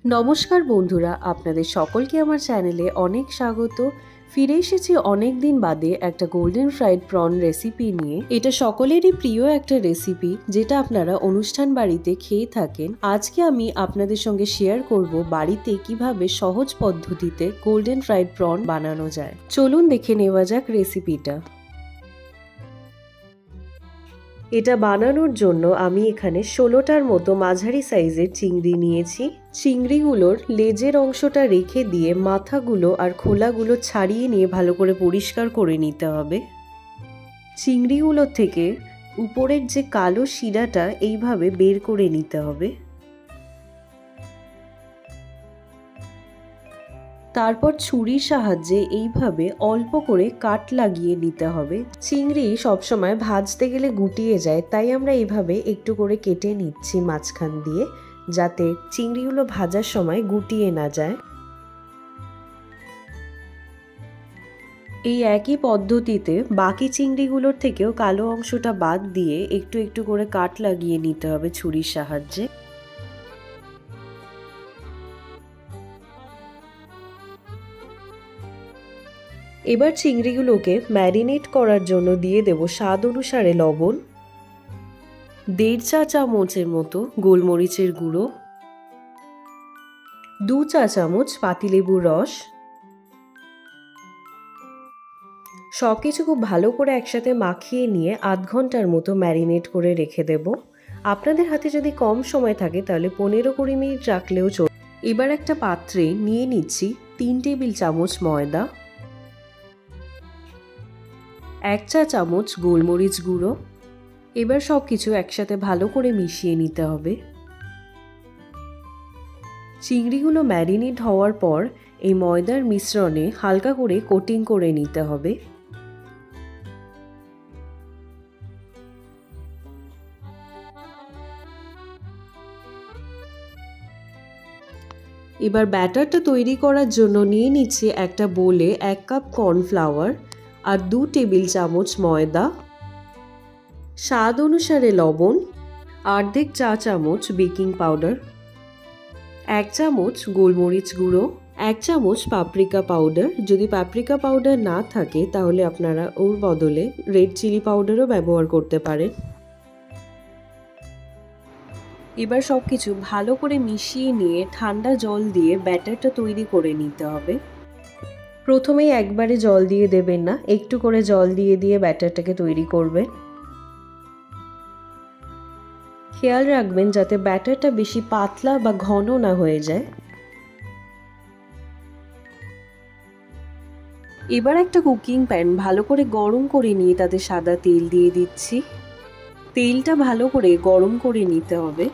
নমস্কার বন্ধুরা, আপনাদের সকলকে আমার চ্যানেলে অনেক স্বাগত। ফিরে এসেছি অনেক দিন বাদে একটা গোল্ডেন ফ্রাইড প্রন রেসিপি নিয়ে। এটা সকলেরই প্রিয় একটা রেসিপি, যেটা আপনারা অনুষ্ঠান বাড়িতে খেয়ে থাকেন। আজকে আমি আপনাদের সঙ্গে শেয়ার করব বাড়িতে কিভাবে সহজ পদ্ধতিতে গোল্ডেন ফ্রাইড প্রন বানানো যায়। চলুন দেখে নেওয়া যাক রেসিপিটা। এটা বানানোর জন্য আমি এখানে 16টার মতো মাঝারি সাইজের চিংড়ি নিয়েছি। চিংড়িগুলোর লেজের অংশটা রেখে দিয়ে মাথাগুলো আর খোলাগুলো ছাড়িয়ে নিয়ে ভালো করে পরিষ্কার করে নিতে হবে। চিংড়িগুলোর থেকে উপরের যে কালো শিরাটা এইভাবে বের করে নিতে হবে। তারপর ছুরির সাহায্যে এইভাবে অল্প করে কাট লাগিয়ে নিতে হবে। চিংড়ি সবসময় ভাজতে গেলে গুটিয়ে যায়, তাই আমরা এইভাবে একটু করে কেটে নিচ্ছি মাঝখান দিয়ে, যাতে চিংড়িগুলো ভাজার সময় গুটিয়ে না যায়। এই একই পদ্ধতিতে বাকি চিংড়িগুলোর থেকেও কালো অংশটা বাদ দিয়ে একটু একটু করে কাট লাগিয়ে নিতে হবে ছুরির সাহায্যে। এবার চিংড়িগুলোকে ম্যারিনেট করার জন্য দিয়ে দেব স্বাদ অনুসারে লবণ, 1.5 চা চামচের মতো গোলমরিচের গুঁড়ো, 2 চা চামচ পাতিলেবুর রস। সব কিছু খুব ভালো করে একসাথে মাখিয়ে নিয়ে আধ ঘন্টার মতো ম্যারিনেট করে রেখে দেব। আপনাদের হাতে যদি কম সময় থাকে তাহলে 15-20 মিনিট রাখলেও চলবে। এবার একটা পাত্রে নিয়ে নিচ্ছি 3 টেবিল চামচ ময়দা, 1 চা চামচ গোলমরিচ গুঁড়ো। এবার সব কিছু একসাথে ভালো করে মিশিয়ে নিতে হবে। চিংড়িগুলো ম্যারিনেট হওয়ার পর এই ময়দার মিশ্রণে হালকা করে কোটিং করে নিতে হবে। এবার ব্যাটারটা তৈরি করার জন্য নিয়ে নিচ্ছি একটা বোলে 1 কাপ কর্নফ্লাওয়ার আর 2 টেবিল চামচ ময়দা, স্বাদ অনুসারে লবণ, 1/2 চা চামচ বেকিং পাউডার, 1 চামচ গোলমরিচ গুঁড়ো, 1 চামচ পাপরিকা পাউডার। যদি পাপরিকা পাউডার না থাকে তাহলে আপনারা ওর বদলে রেড চিলি পাউডারও ব্যবহার করতে পারেন। এবার সব কিছু ভালো করে মিশিয়ে নিয়ে ঠান্ডা জল দিয়ে ব্যাটারটা তৈরি করে নিতে হবে। প্রথমেই একবারে জল দিয়ে দেবেন না, একটু করে জল দিয়ে দিয়ে ব্যাটারটাকে তৈরি করবেন। খেয়াল রাখবেন যাতে ব্যাটারটা বেশি পাতলা বা ঘন না হয়ে যায়। এবার একটা কুকিং প্যান ভালো করে গরম করে নিয়ে তাতে সাদা তেল দিয়ে দিচ্ছি। তেলটা ভালো করে গরম করে নিতে হবে।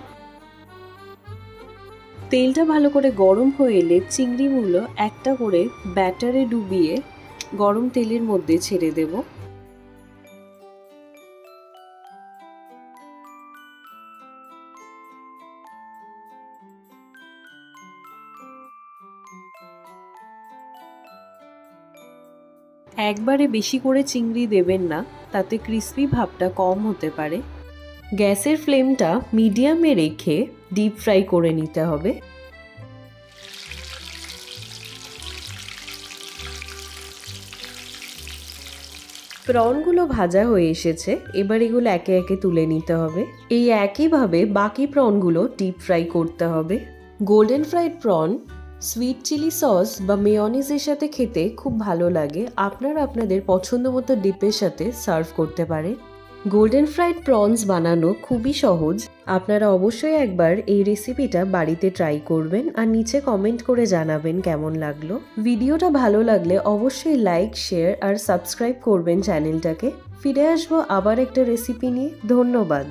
তেলটা ভালো করে গরম হয়ে এলে চিংড়িগুলো একটা করে ব্যাটারে ডুবিয়ে গরম তেলের মধ্যে ছেড়ে দেব। একবারে বেশি করে চিংড়ি দেবেন না, তাতে ক্রিস্পি ভাবটা কম হতে পারে। গ্যাসের ফ্লেমটা মিডিয়ামে রেখে ডিপ ফ্রাই করে নিতে হবে। প্রনগুলো ভাজা হয়ে এসেছে, এবার এগুলো একে একে তুলে নিতে হবে। এই একইভাবে বাকি প্রনগুলো ডিপ ফ্রাই করতে হবে। Golden fried prawn sweet chilli sauce বা মেয়নিজের সাথে খেতে খুব ভালো লাগে। আপনারা আপনাদের পছন্দ মতো ডিপের সাথে সার্ভ করতে পারেন। গোল্ডেন ফ্রাইড প্রনস বানানো খুবই সহজ। আপনারা অবশ্যই একবার এই রেসিপিটা বাড়িতে ট্রাই করবেন আর নিচে কমেন্ট করে জানাবেন কেমন লাগলো। ভিডিওটা ভালো লাগলে অবশ্যই লাইক, শেয়ার আর সাবস্ক্রাইব করবেন চ্যানেলটাকে। ফিরে আসবো আবার একটা রেসিপি নিয়ে। ধন্যবাদ।